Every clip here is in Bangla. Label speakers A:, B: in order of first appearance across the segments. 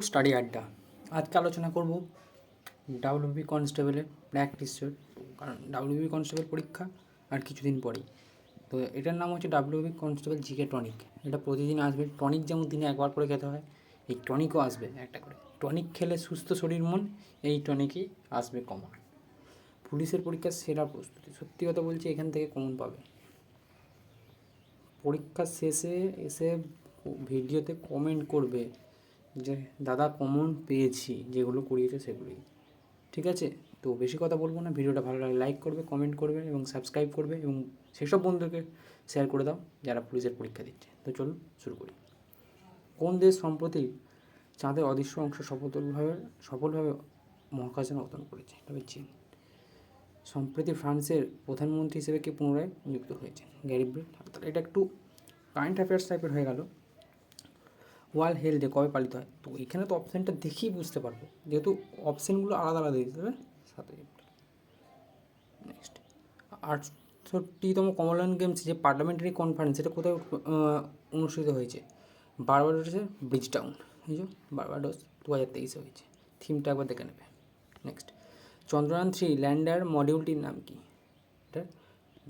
A: স্টাডি আড্ডা। আজকে আলোচনা করব ডাব্লিউবি কনস্টেবলের প্র্যাকটিস সেট। কারণ ডাব্লিউবি কনস্টেবল পরীক্ষা আর কিছুদিন পরেই। তো এটার নাম হচ্ছে ডাব্লিউবি কনস্টেবল জিকে টনিক। এটা প্রতিদিন আসবে। টনিক যেমন দিনে একবার করে খেতে হয়, এই টনিকও আসবে একটা করে। টনিক খেলে সুস্থ শরীর মন, এই টনিকই আসবে কমন। পুলিশের পরীক্ষার সেরা প্রস্তুতি। সত্যি কথা বলছি, এখান থেকে কমন পাবে। পরীক্ষার শেষে এসে ভিডিওতে কমেন্ট করবে যে দাদা কমন পেয়েছি, যেগুলো করিয়েছে সেগুলোই। ঠিক আছে, তো বেশি কথা বলবো না। ভিডিওটা ভালো লাগলে লাইক করবে, কমেন্ট করবে এবং সাবস্ক্রাইব করবে, এবং সেসব বন্ধুকে শেয়ার করে দাও যারা পুলিশের পরীক্ষা দিচ্ছে। তো চলুন শুরু করি। কোন দেশ সম্প্রতি চাঁদের অদৃশ্য অংশ সফলভাবে মহাকাশে অবতরণ করেছে? তবে চীন। সম্প্রতি ফ্রান্সের প্রধানমন্ত্রী হিসেবে কে পুনরায় নিযুক্ত হয়েছে? Gary Bell. এটা একটু কারেন্ট অ্যাফেয়ার্স টাইপের হয়ে গেল। ওয়ার্ল্ড হেলথ ডে কবে পালিত হয়? তো এখানে তো অপশানটা দেখেই বুঝতে পারবো, যেহেতু অপশানগুলো আলাদা আলাদা দিতে হবে। 7 এপ্রিল। নেক্সট, 68তম কমনওয়েলথ গেমস যে পার্লামেন্টারি কনফারেন্স, এটা কোথায় অনুষ্ঠিত হয়েছে? বারবাডোসের ব্রিজটাউন। এই যে বারবাডোস 2023 হয়েছে। থিমটা একবার দেখে নেবে। নেক্সট, চন্দ্রযান-3 ল্যান্ডার মডিউলটির নাম কি? এটা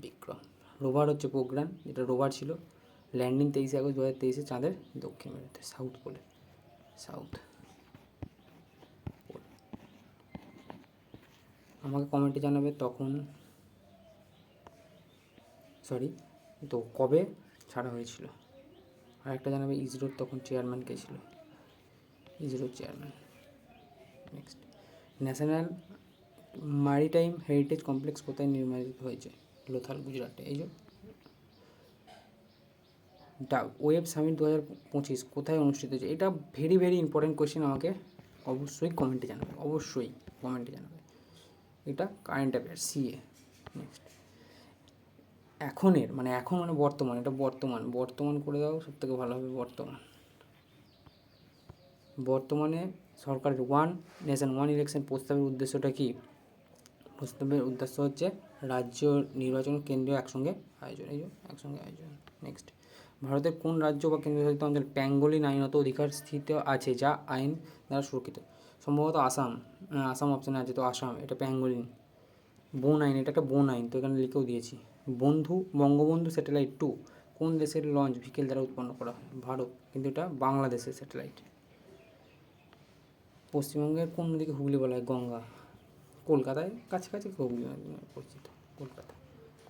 A: বিক্রম। রোভার হচ্ছে প্রোগ্রাম, যেটা রোভার ছিল। ল্যান্ডিং 23 আগস্ট 2023 চাঁদের দক্ষিণ মেরুতে, সাউথ পোলে। South pole. আমাকে কমেন্টে জানাবে তো কবে ছাড়া হয়েছিল। আর একটা জানাবে ইসরোর তখন চেয়ারম্যান কে ছিল? ইসরোর chairman. Next, national maritime heritage complex কোথায় নির্মিত হয়েছে? লোথাল, গুজরাটে। এই যে ওয়েব সামিট 2025 কোথায় অনুষ্ঠিত হয়েছে? এটা ভেরি ভেরি ইম্পর্টেন্ট কোয়েশ্চেন। আমাকে অবশ্যই কমেন্টে জানাবে, অবশ্যই কমেন্টে জানাবে। এটা কারেন্ট অ্যাফেয়ার্স, সিএ। নেক্সট, এখন মানে বর্তমান, এটা বর্তমান করে দাও, সবথেকে ভালো হবে। বর্তমানে সরকারের ওয়ান নেশন ওয়ান ইলেকশন প্রস্তাবের উদ্দেশ্যটা কি? প্রস্তাবের উদ্দেশ্য হচ্ছে রাজ্য নির্বাচন কেন্দ্রীয় একসঙ্গে আয়োজন। নেক্সট, ভারতের কোন রাজ্য বা কেন্দ্রশাসিত অঞ্চল প্যাঙ্গোলিন আইনত অধিকার স্থিত আছে যা আইন দ্বারা সুরক্ষিত? সম্ভবত আসাম অপশানে আছে, তো আসাম। এটা প্যাঙ্গোলিন বন আইন, এটা একটা বন আইন, তো এখানে লিখেও দিয়েছি। বঙ্গবন্ধু স্যাটেলাইট 2 কোন দেশের লঞ্চ ভিকেল দ্বারা উৎপন্ন করা হয়? ভারত, কিন্তু এটা বাংলাদেশের স্যাটেলাইট। পশ্চিমবঙ্গের কোন নদীকে হুগলি বলা হয়? গঙ্গা। কলকাতায় কাছাকাছি হুগলি পরিচিত।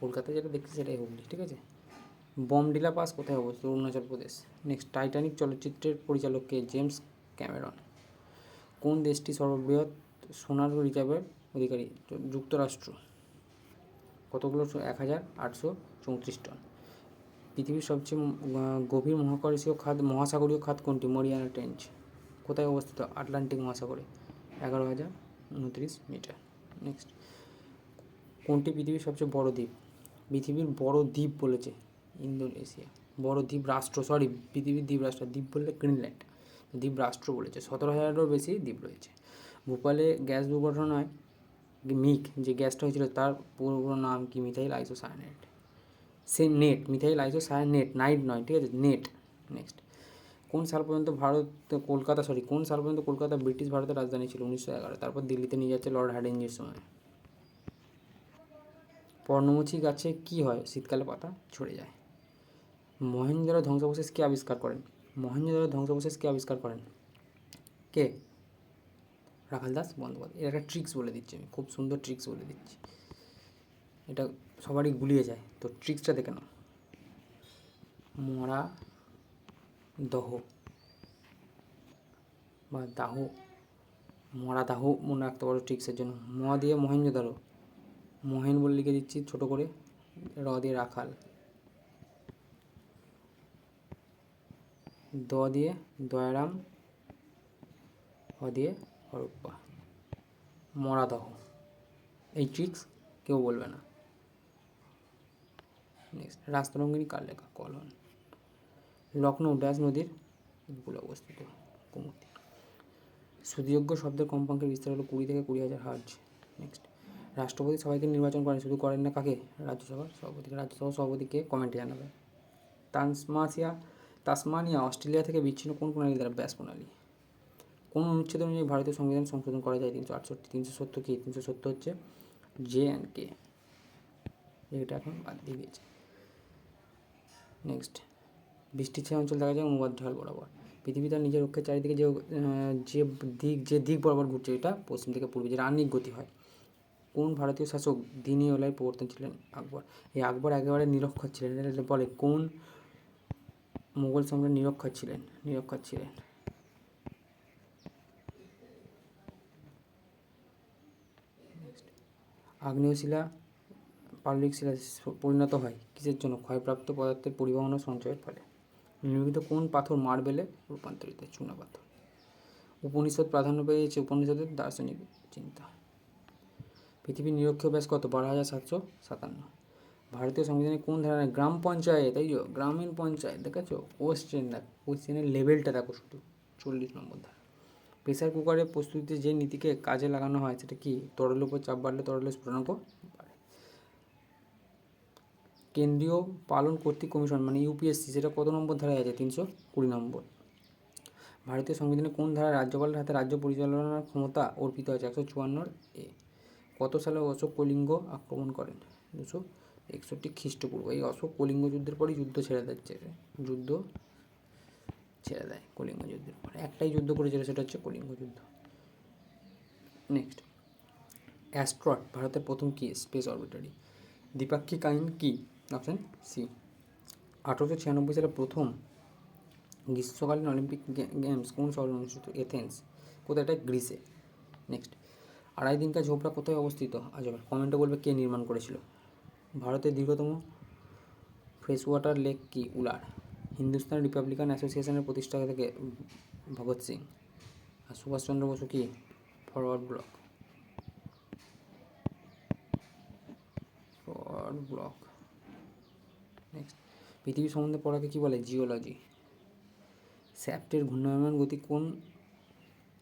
A: কলকাতায় যেটা দেখছি সেটাই হুগলি। ঠিক আছে। বমডিলা পাস কোথায় অবস্থিত? অরুণাচল প্রদেশ। নেক্সট, টাইটানিক চলচ্চিত্রের পরিচালক কে? James Cameron. কোন দেশটি সর্ববৃহৎ সোনার রিজার্ভের অধিকারী? যুক্তরাষ্ট্র। কতগুলো? 1834 টন। পৃথিবীর সবচেয়ে গভীর মহাসাগরীয় খাত কোনটি? মরিয়ানা ট্রেঞ্চ। কোথায় অবস্থিত? আটলান্টিক মহাসাগরে। 11,029 মিটার। নেক্সট, কোনটি পৃথিবীর সবচেয়ে বড় দ্বীপ? পৃথিবীর বড় দ্বীপ বলেছে ইন্দোনেশিয়া। বড় দ্বীপ রাষ্ট্র, পৃথিবীর দ্বীপ রাষ্ট্র। দ্বীপ বললে গ্রিনল্যান্ড, দ্বীপ রাষ্ট্র বলেছে। 17,000-এরও বেশি দ্বীপ রয়েছে। ভোপালে গ্যাস দুর্ঘটনায় যে গ্যাসটা হয়েছিল তার পুরো নাম কি? Methyl isocyanide. Methyl isocyanate, night নয়, ঠিক আছে, নেট। নেক্সট, কোন সাল পর্যন্ত কলকাতা ব্রিটিশ ভারতের রাজধানী ছিল? 1911। তারপর দিল্লিতে নিয়ে যাচ্ছে লর্ড হার্ডিঞ্জের সময়। পর্ণমোচী গাছে কি হয় শীতকালে? পাতা ঝরে যায়। মহেঞ্জোদারো ধ্বংসাবশেষ কে আবিষ্কার করেন? কে? রাখাল দাস বন্দ্যোপাধ্যায়। এটা একটা ট্রিক্স বলে দিচ্ছি আমি, খুব সুন্দর ট্রিক্স বলে দিচ্ছি, এটা সবারই গুলিয়ে যায়। তো ট্রিক্সটা দেখে নাও। মরা দহ বা দাহ, মরা দাহ মনে রাখতে পারো ট্রিক্সের জন্য। দিয়ে মহেঞ্জোদারো, মহেন বলে লিখে দিচ্ছি ছোটো করে। দিয়ে রাখাল, দিয়ে দয়ারাম, দিয়ে হরপ্পা। মরাদাহ, এই ট্রিক্স কেউ বলবে না। নেক্সট, রাস্তরঙ্গিনী কার লেখা? কলন। লখনৌ ড্যাশ নদীর উপকূলে অবস্থিত? গোমতী। সুযোগ্য শব্দের কম্পাঙ্কের বিস্তার হলো 20 থেকে 20,000 হার্জ। নেক্সট, রাষ্ট্রপতি সবাইকে নির্বাচন করেন, শুধু করেন না কাকে? রাজ্যসভার সভাপতিকে কমেন্টে জানাবে। তাসমানিয়া অস্ট্রেলিয়া থেকে বিচ্ছিন্ন কোন প্রণালী দ্বারা? ব্যাস প্রণালী। কোন অনুচ্ছেদ অনুযায়ী ভারতীয় সংবিধান সংশোধন করা যায়? 368। 370 কি? 370 হচ্ছে JNK, এটা এখন বাদ দিয়ে দিয়েছে। নেক্সট, বৃষ্টির ছায়া অঞ্চল দেখা যায় অনুবাদ ঢাল বরাবর। পৃথিবী তার নিজের অক্ষের চারিদিকে যে দিক বরাবর ঘুরছে, এটা পশ্চিম থেকে পূর্বে, যেটা আহ্নিক গতি হয়। কোন ভারতীয় শাসক দিন-ই-ওলায় প্রবর্তন ছিলেন? আকবর। এই আকবর একেবারে নিরক্ষর ছিলেন, এটা বলে কোন মুঘল সম্রাট নিরক্ষর ছিলেন? আগ্নেয় শিলা পাললিক শিলা পরিণত হয় কিসের জন্য? ক্ষয়প্রাপ্ত পদার্থের পরিবহন ও সঞ্চয়ের ফলে। নির্মিত কোন পাথর মার্বেলে রূপান্তরিত? চুনা পাথর। উপনিষদ প্রাধান্য পেয়েছে উপনিষদের দার্শনিক চিন্তা। পৃথিবীর নিরক্ষীয় ব্যাস কত? 12,757। ভারতীয় সংবিধানে কোন ধারায় গ্রাম পঞ্চায়েত, এই গ্রামীণ পঞ্চায়েত, দেখেছো কোশ্চেনের লেভেলটা দেখো শুধু, 40 নম্বর ধারা। প্রেসার কুকারের প্রস্তুতিতে যে নীতিকে কাজে লাগানো হয় সেটা কি? তরলের উপর চাপ বাড়লে তরলের স্ফুটনাঙ্ক বাড়ে। কেন্দ্রীয় পালন কর্তৃক কমিশন মানে UPSC, সেটা কত নম্বর ধারায় আছে? 320 নম্বর। ভারতীয় সংবিধানে কোন ধারায় রাজ্যপালের হাতে রাজ্য পরিচালনার ক্ষমতা অর্পিত আছে? 154A। কত সালে অশোক কলিঙ্গ আক্রমণ করেন? 261 খ্রিস্টপূর্ব। এই অশোক কলিঙ্গ যুদ্ধের পরই যুদ্ধ ছেড়ে দেয় কলিঙ্গ যুদ্ধের পরে। একটাই যুদ্ধ করেছিল, সেটা হচ্ছে কলিঙ্গ যুদ্ধ। নেক্সট, অ্যাস্ট্রয়েড ভারতের প্রথম কি স্পেস অরবিটারি? দ্বিপাক্ষিক আইন কি? Option C. 1896 সালে প্রথম গ্রীষ্মকালীন অলিম্পিক গেমস কোন শহরে অনুষ্ঠিত? এথেন্স। কোথায়? এটা গ্রিসে। নেক্সট, আড়াই দিনকা ঝোপড়া কোথায় অবস্থিত? আজমগড়। কমেন্টে বলবে কে নির্মাণ করেছিল। ভারতের দীর্ঘতম ফ্রেশ ওয়াটার লেক কি? উলার। হিন্দুস্তান রিপাবলিকান অ্যাসোসিয়েশনের প্রতিষ্ঠাতা থেকে ভগৎ সিং। আর সুভাষচন্দ্র বসু কি? Forward block. নেক্সট, পৃথিবী সম্বন্ধে পড়াকে কি বলে? জিওলজি। শ্যাফটের ঘূর্ণায়মান গতি কোন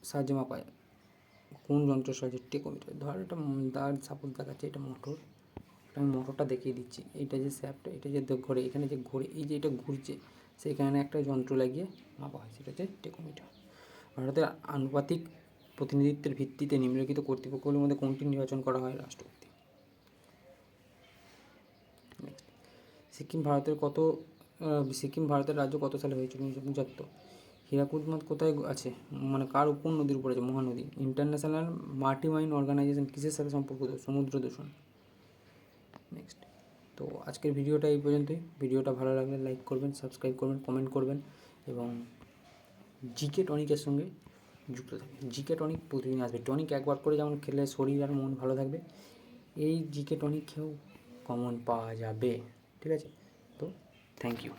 A: সাহায্যে মাপা যায়? কোন যন্ত্রের সাহায্যে? টেকোমিটার। ধর এটা তার সাপোজ দেখাচ্ছে, এটা মোটর, আমি মোটরটা দেখিয়ে দিচ্ছি। এইটা যে শ্যাফট, এটা যে ঘোরে, এখানে যে ঘোরে, এই যে এটা ঘুরছে, সেখানে একটা যন্ত্র লাগিয়ে মাপা হয়, সেটা হচ্ছে টেকোমিটার। ভারতের আনুপাতিক প্রতিনিধিত্বের ভিত্তিতে নিম্নলিখিত কর্তৃপক্ষগুলির মধ্যে কোনটি নির্বাচন করা হয়? রাষ্ট্রপতি। নেক্সট, সিকিম ভারতের রাজ্য কত সালে হয়েছিল? 1975। হীরাকুদ বাঁধ কোথায় আছে? মানে কোন নদীর উপরে আছে? মহানদী। ইন্টারন্যাশনাল মারিটাইম অর্গানাইজেশন কিসের সাথে সম্পর্কিত? সমুদ্র দূষণ। নেক্সট, তো আজকের ভিডিওটা এই পর্যন্তই। ভিডিওটা ভালো লাগলে লাইক করবেন, সাবস্ক্রাইব করবেন, কমেন্ট করবেন এবং জিকে টনিকের সঙ্গে যুক্ত থাকবেন। জিকে টনিক প্রতিদিন আসবে। টনিক একবার করে যেমন খেলে শরীর আর মন ভালো থাকবে, এই জিকে টনিক খেয়েও কমন পাওয়া যাবে। ঠিক আছে, তো থ্যাংক ইউ।